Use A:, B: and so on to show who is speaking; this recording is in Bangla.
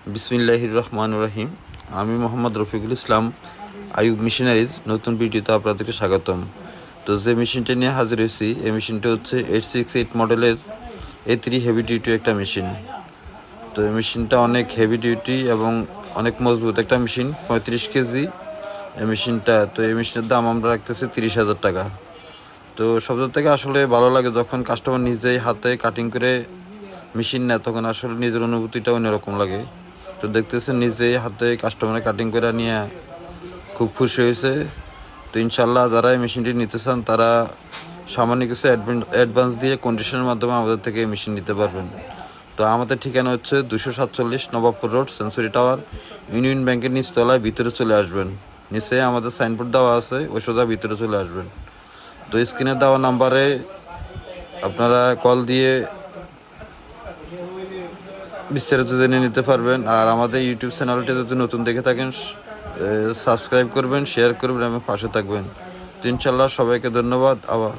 A: বিসমিল্লাহির রহমানির রহিম। আমি মোহাম্মদ রফিকুল ইসলাম, আইয়ুব মেশিনারিজ নতুন ভিডিওতে আপনাদেরকে স্বাগতম। তো যে মেশিনটা নিয়ে হাজির হয়েছি, এই মেশিনটা হচ্ছে 868 মডেলের A3 হেভি ডিউটি একটা মেশিন। তো এই মেশিনটা অনেক হেভি ডিউটি এবং অনেক মজবুত একটা মেশিন, 35 কেজি এই মেশিনটা। তো এই মেশিনের দাম আমরা রাখতেছি 30,000 টাকা। তো সবচেয়ে থেকে আসলে ভালো লাগে যখন কাস্টমার নিজেই হাতে কাটিং করে মেশিন নেয়, তখন আসলে নিজের অনুভূতিটা অন্যরকম লাগে। তো দেখতেছেন নিজেই হাতে কাস্টমারে কাটিং করে নিয়ে খুব খুশি হয়েছে। তো ইনশাল্লাহ যারা এই মেশিনটি নিতে চান তারা সামান্য কিছু অ্যাডভান্স দিয়ে কন্ডিশনের মাধ্যমে আমাদের থেকে এই মেশিন নিতে পারবেন। তো আমাদের ঠিকানা হচ্ছে 247 Nawabpur road, century tower, union ব্যাংকের নিচতলায়। ভিতরে চলে আসবেন, নিচে আমাদের সাইনবোর্ড দেওয়া আছে, ওই সোজা ভিতরে চলে আসবেন। তো স্ক্রিনে দেওয়া নাম্বারে আপনারা কল দিয়ে বিস্তারিত জেনে নিতে পারবেন। আর আমাদের ইউটিউব চ্যানেলটি যদি নতুন দেখে থাকেন, সাবস্ক্রাইব করবেন, শেয়ার করবেন এবং পাশে থাকবেন। তো ইনশাল্লাহ সবাইকে ধন্যবাদ। আবার